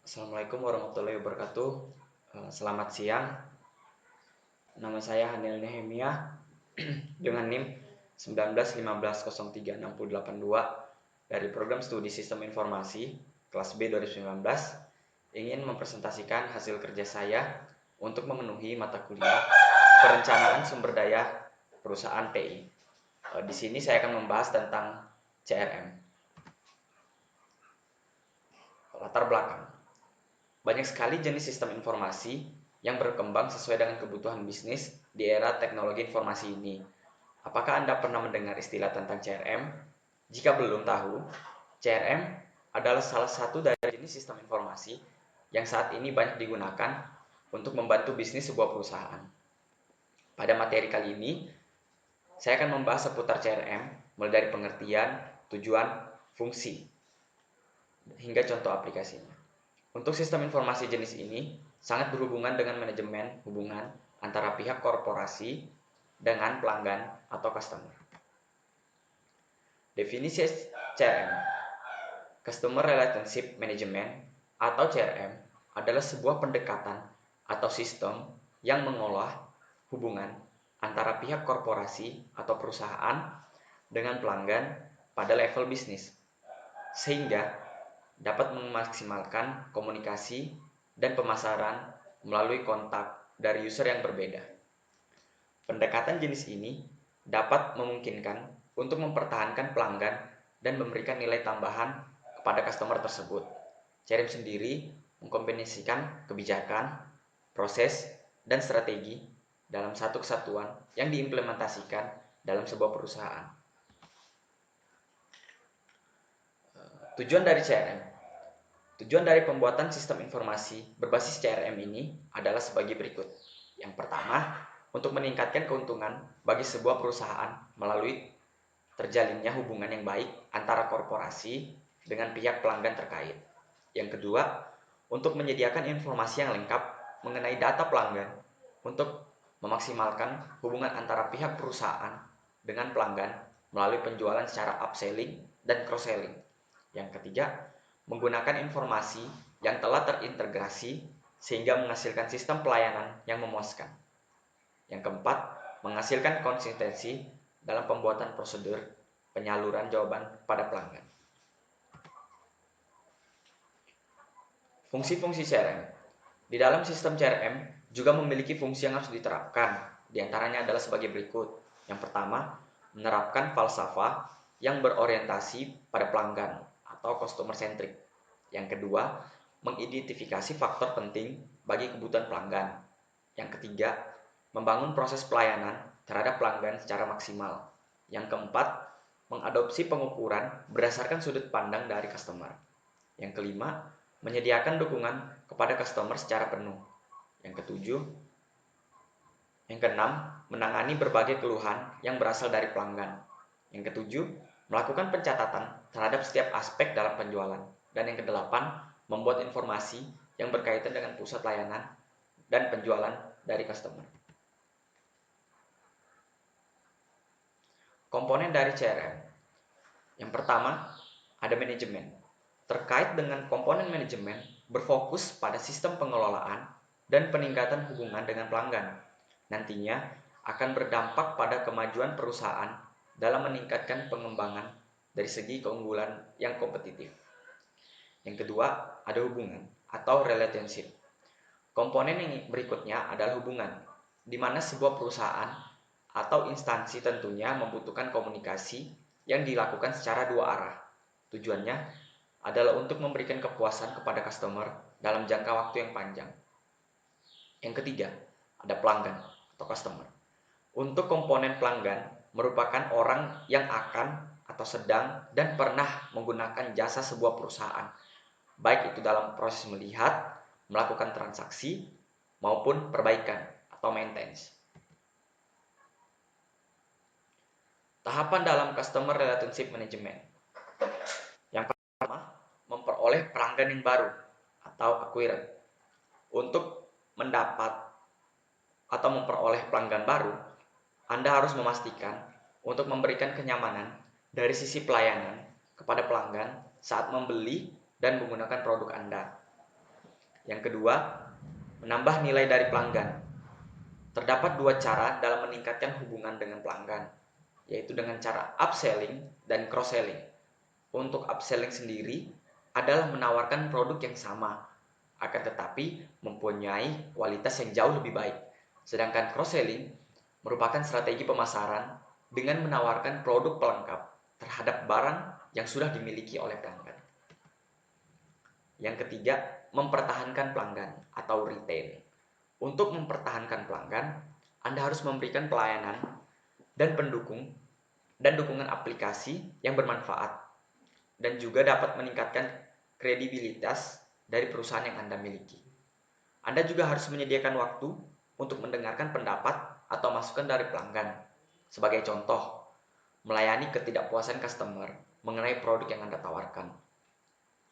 Assalamualaikum warahmatullahi wabarakatuh. Selamat siang. Nama saya Hanil Nehemia dengan NIM 1915036082 dari Program Studi Sistem Informasi kelas B 2019 ingin mempresentasikan hasil kerja saya untuk memenuhi mata kuliah Perencanaan Sumber Daya Perusahaan TI. Di sini saya akan membahas tentang CRM. Latar belakang. Banyak sekali jenis sistem informasi yang berkembang sesuai dengan kebutuhan bisnis di era teknologi informasi ini. Apakah Anda pernah mendengar istilah tentang CRM? Jika belum tahu, CRM adalah salah satu dari jenis sistem informasi yang saat ini banyak digunakan untuk membantu bisnis sebuah perusahaan. Pada materi kali ini, saya akan membahas seputar CRM, mulai dari pengertian, tujuan, fungsi, hingga contoh aplikasinya. Untuk sistem informasi jenis ini sangat berhubungan dengan manajemen hubungan antara pihak korporasi dengan pelanggan atau customer. Definisi CRM, Customer Relationship Management atau CRM, adalah sebuah pendekatan atau sistem yang mengolah hubungan antara pihak korporasi atau perusahaan dengan pelanggan pada level bisnis, sehingga dapat memaksimalkan komunikasi dan pemasaran melalui kontak dari user yang berbeda. Pendekatan jenis ini dapat memungkinkan untuk mempertahankan pelanggan dan memberikan nilai tambahan kepada customer tersebut. CRM sendiri mengkombinasikan kebijakan, proses, dan strategi dalam satu kesatuan yang diimplementasikan dalam sebuah perusahaan. Tujuan dari CRM. Tujuan dari pembuatan sistem informasi berbasis CRM ini adalah sebagai berikut. Yang pertama, untuk meningkatkan keuntungan bagi sebuah perusahaan melalui terjalinnya hubungan yang baik antara korporasi dengan pihak pelanggan terkait. Yang kedua, untuk menyediakan informasi yang lengkap mengenai data pelanggan untuk memaksimalkan hubungan antara pihak perusahaan dengan pelanggan melalui penjualan secara upselling dan cross-selling. Yang ketiga, menggunakan informasi yang telah terintegrasi sehingga menghasilkan sistem pelayanan yang memuaskan. Yang keempat, menghasilkan konsistensi dalam pembuatan prosedur penyaluran jawaban pada pelanggan. Fungsi-fungsi CRM. Di dalam sistem CRM juga memiliki fungsi yang harus diterapkan. Di antaranya adalah sebagai berikut. Yang pertama, menerapkan falsafah yang berorientasi pada pelanggan atau customer centric. Yang kedua, mengidentifikasi faktor penting bagi kebutuhan pelanggan. Yang ketiga, membangun proses pelayanan terhadap pelanggan secara maksimal. Yang keempat, mengadopsi pengukuran berdasarkan sudut pandang dari customer. Yang kelima, menyediakan dukungan kepada customer secara penuh. Yang ketujuh, yang keenam, menangani berbagai keluhan yang berasal dari pelanggan. Yang ketujuh, melakukan pencatatan terhadap setiap aspek dalam penjualan. Dan yang kedelapan, membuat informasi yang berkaitan dengan pusat layanan dan penjualan dari customer. Komponen dari CRM. Yang pertama, ada manajemen. Terkait dengan komponen manajemen, berfokus pada sistem pengelolaan dan peningkatan hubungan dengan pelanggan. Nantinya akan berdampak pada kemajuan perusahaan dalam meningkatkan pengembangan dari segi keunggulan yang kompetitif. Yang kedua, ada hubungan atau relationship. Komponen yang berikutnya adalah hubungan, di mana sebuah perusahaan atau instansi tentunya membutuhkan komunikasi yang dilakukan secara dua arah. Tujuannya adalah untuk memberikan kepuasan kepada customer dalam jangka waktu yang panjang. Yang ketiga, ada pelanggan atau customer. Untuk komponen pelanggan merupakan orang yang akan atau sedang dan pernah menggunakan jasa sebuah perusahaan, baik itu dalam proses melihat, melakukan transaksi, maupun perbaikan atau maintenance. Tahapan dalam Customer Relationship Management. Yang pertama, memperoleh pelanggan yang baru atau acquire. Untuk mendapat atau memperoleh pelanggan baru, Anda harus memastikan untuk memberikan kenyamanan dari sisi pelayanan kepada pelanggan saat membeli dan menggunakan produk Anda. Yang kedua, menambah nilai dari pelanggan. Terdapat dua cara dalam meningkatkan hubungan dengan pelanggan, yaitu dengan cara upselling dan cross-selling. Untuk upselling sendiri adalah menawarkan produk yang sama, akan tetapi mempunyai kualitas yang jauh lebih baik. Sedangkan cross-selling merupakan strategi pemasaran dengan menawarkan produk pelengkap terhadap barang yang sudah dimiliki oleh pelanggan. Yang ketiga, mempertahankan pelanggan atau retain. Untuk mempertahankan pelanggan, Anda harus memberikan pelayanan dan dukungan aplikasi yang bermanfaat dan juga dapat meningkatkan kredibilitas dari perusahaan yang Anda miliki. Anda juga harus menyediakan waktu untuk mendengarkan pendapat atau masukan dari pelanggan. Sebagai contoh, melayani ketidakpuasan customer mengenai produk yang Anda tawarkan.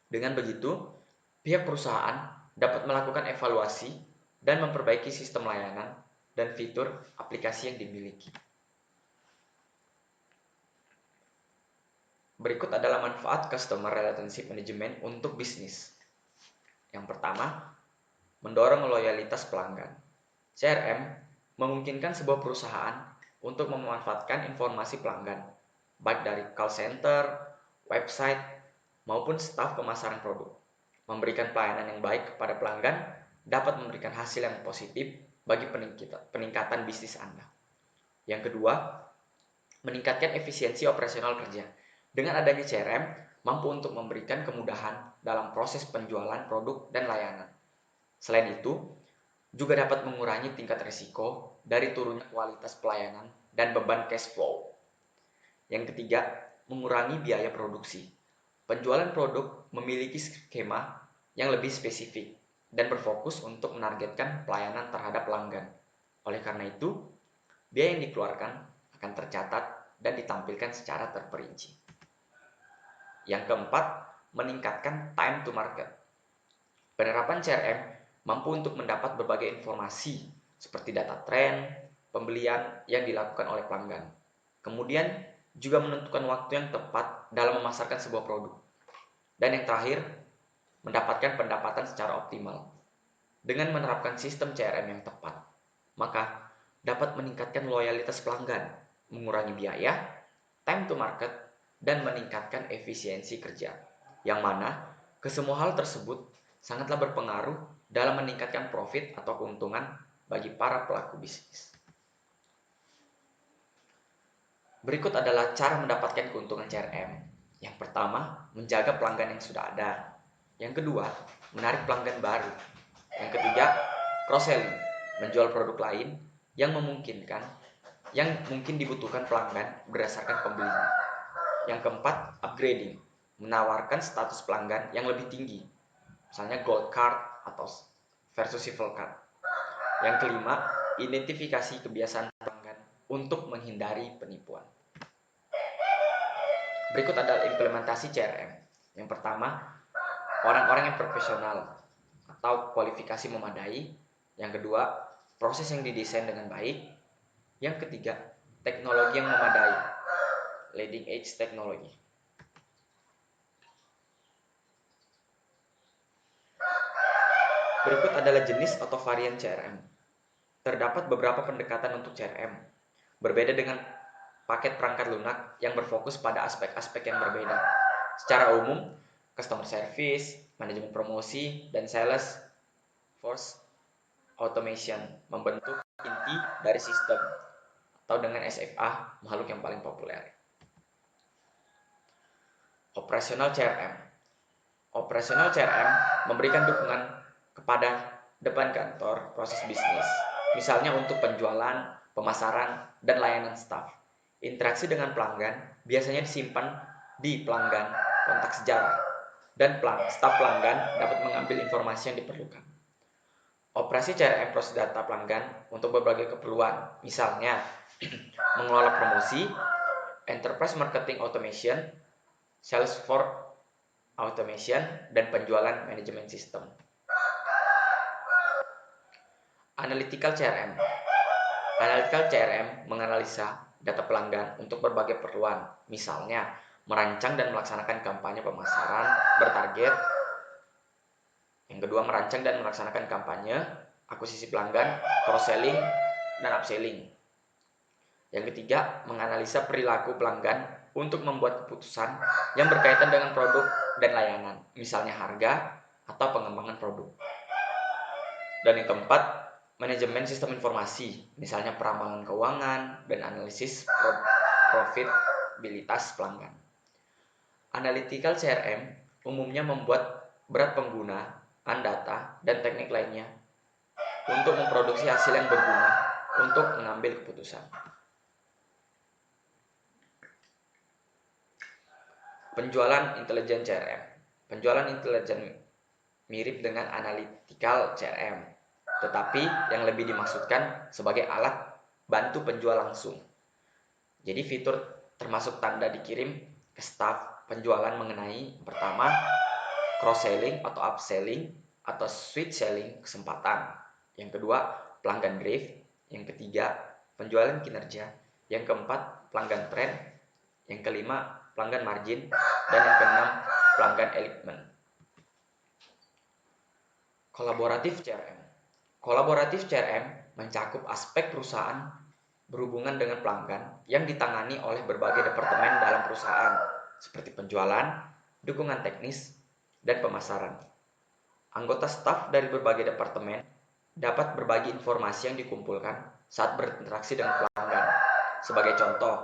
Dengan begitu, pihak perusahaan dapat melakukan evaluasi dan memperbaiki sistem layanan dan fitur aplikasi yang dimiliki. Berikut adalah manfaat Customer Relationship Management untuk bisnis. Yang pertama, mendorong loyalitas pelanggan. CRM memungkinkan sebuah perusahaan untuk memanfaatkan informasi pelanggan, baik dari call center, website, maupun staf pemasaran produk. Memberikan pelayanan yang baik kepada pelanggan dapat memberikan hasil yang positif bagi peningkatan bisnis Anda. Yang kedua, meningkatkan efisiensi operasional kerja. Dengan adanya CRM, mampu untuk memberikan kemudahan dalam proses penjualan produk dan layanan. Selain itu, juga dapat mengurangi tingkat risiko dari turunnya kualitas pelayanan dan beban cash flow. Yang ketiga, mengurangi biaya produksi. Penjualan produk memiliki skema yang lebih spesifik dan berfokus untuk menargetkan pelayanan terhadap pelanggan. Oleh karena itu, biaya yang dikeluarkan akan tercatat dan ditampilkan secara terperinci. Yang keempat, meningkatkan time to market. Penerapan CRM mampu untuk mendapat berbagai informasi seperti data tren, pembelian yang dilakukan oleh pelanggan. Kemudian juga menentukan waktu yang tepat dalam memasarkan sebuah produk. Dan yang terakhir, mendapatkan pendapatan secara optimal. Dengan menerapkan sistem CRM yang tepat, maka dapat meningkatkan loyalitas pelanggan, mengurangi biaya, time to market, dan meningkatkan efisiensi kerja. Yang mana kesemua hal tersebut sangatlah berpengaruh dalam meningkatkan profit atau keuntungan bagi para pelaku bisnis. Berikut adalah cara mendapatkan keuntungan CRM. Yang pertama, menjaga pelanggan yang sudah ada. Yang kedua, menarik pelanggan baru. Yang ketiga, cross-selling, menjual produk lain yang mungkin dibutuhkan pelanggan berdasarkan pembelinya. Yang keempat, upgrading, menawarkan status pelanggan yang lebih tinggi, misalnya gold card atau versus silver card. Yang kelima, identifikasi kebiasaan pelanggan untuk menghindari penipuan. Berikut adalah implementasi CRM. Yang pertama, orang-orang yang profesional atau kualifikasi memadai. Yang kedua, proses yang didesain dengan baik. Yang ketiga, teknologi yang memadai, leading edge teknologi. Berikut adalah jenis atau varian CRM. Terdapat beberapa pendekatan untuk CRM, berbeda dengan paket perangkat lunak yang berfokus pada aspek-aspek yang berbeda. Secara umum, customer service, manajemen promosi, dan sales force automation membentuk inti dari sistem, atau dengan SFA, makhluk yang paling populer. Operasional CRM. Operasional CRM memberikan dukungan kepada depan kantor proses bisnis, misalnya untuk penjualan, pemasaran, dan layanan staf. Interaksi dengan pelanggan biasanya disimpan di pelanggan kontak sejarah, dan staf pelanggan dapat mengambil informasi yang diperlukan. Operasi CRM proses data pelanggan untuk berbagai keperluan, misalnya mengelola promosi, enterprise marketing automation, Salesforce automation, dan penjualan manajemen sistem. Analytical CRM. Analytical CRM menganalisa data pelanggan untuk berbagai keperluan, misalnya merancang dan melaksanakan kampanye pemasaran bertarget, Yang kedua, merancang dan melaksanakan kampanye, akuisisi pelanggan, cross-selling, dan upselling. Yang ketiga, menganalisa perilaku pelanggan untuk membuat keputusan yang berkaitan dengan produk dan layanan, misalnya harga atau pengembangan produk. Dan yang keempat, manajemen sistem informasi, misalnya peramalan keuangan dan analisis profitabilitas pelanggan. Analytical CRM umumnya membuat berat penggunaan data dan teknik lainnya untuk memproduksi hasil yang berguna untuk mengambil keputusan. Penjualan intelijen CRM. Penjualan intelijen mirip dengan analytical CRM, tetapi yang lebih dimaksudkan sebagai alat bantu penjual langsung. Jadi fitur termasuk tanda dikirim ke staf penjualan mengenai pertama, cross-selling atau upselling atau switch selling kesempatan. Yang kedua, pelanggan drive. Yang ketiga, penjualan kinerja. Yang keempat, pelanggan trend. Yang kelima, pelanggan margin. Dan yang keenam, pelanggan alignment. Kolaboratif CRM. Kolaboratif CRM mencakup aspek perusahaan berhubungan dengan pelanggan yang ditangani oleh berbagai departemen dalam perusahaan, seperti penjualan, dukungan teknis, dan pemasaran. Anggota staf dari berbagai departemen dapat berbagi informasi yang dikumpulkan saat berinteraksi dengan pelanggan. Sebagai contoh,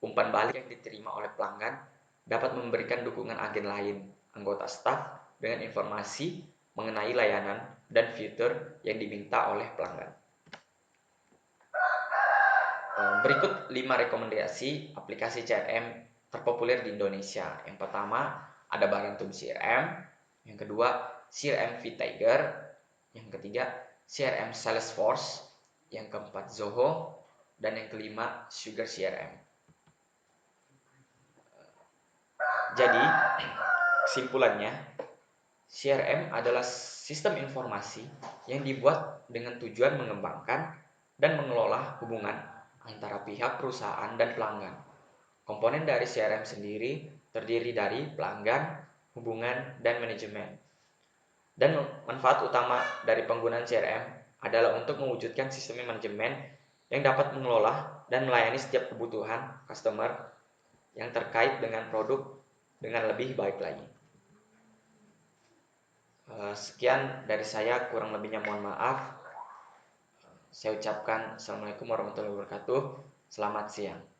umpan balik yang diterima oleh pelanggan dapat memberikan dukungan agen lain, anggota staf, dengan informasi mengenai layanan dan fitur yang diminta oleh pelanggan. Berikut 5 rekomendasi aplikasi CRM terpopuler di Indonesia. Yang pertama, ada Barantum CRM. Yang kedua, CRM vTiger. Yang ketiga, CRM Salesforce. Yang keempat, Zoho. Dan yang kelima, Sugar CRM. Jadi, kesimpulannya, CRM adalah sistem informasi yang dibuat dengan tujuan mengembangkan dan mengelola hubungan antara pihak perusahaan dan pelanggan. Komponen dari CRM sendiri terdiri dari pelanggan, hubungan, dan manajemen. Dan manfaat utama dari penggunaan CRM adalah untuk mewujudkan sistem manajemen yang dapat mengelola dan melayani setiap kebutuhan customer yang terkait dengan produk dengan lebih baik lagi. Sekian dari saya, kurang lebihnya mohon maaf. Saya ucapkan Assalamualaikum warahmatullahi wabarakatuh. Selamat siang.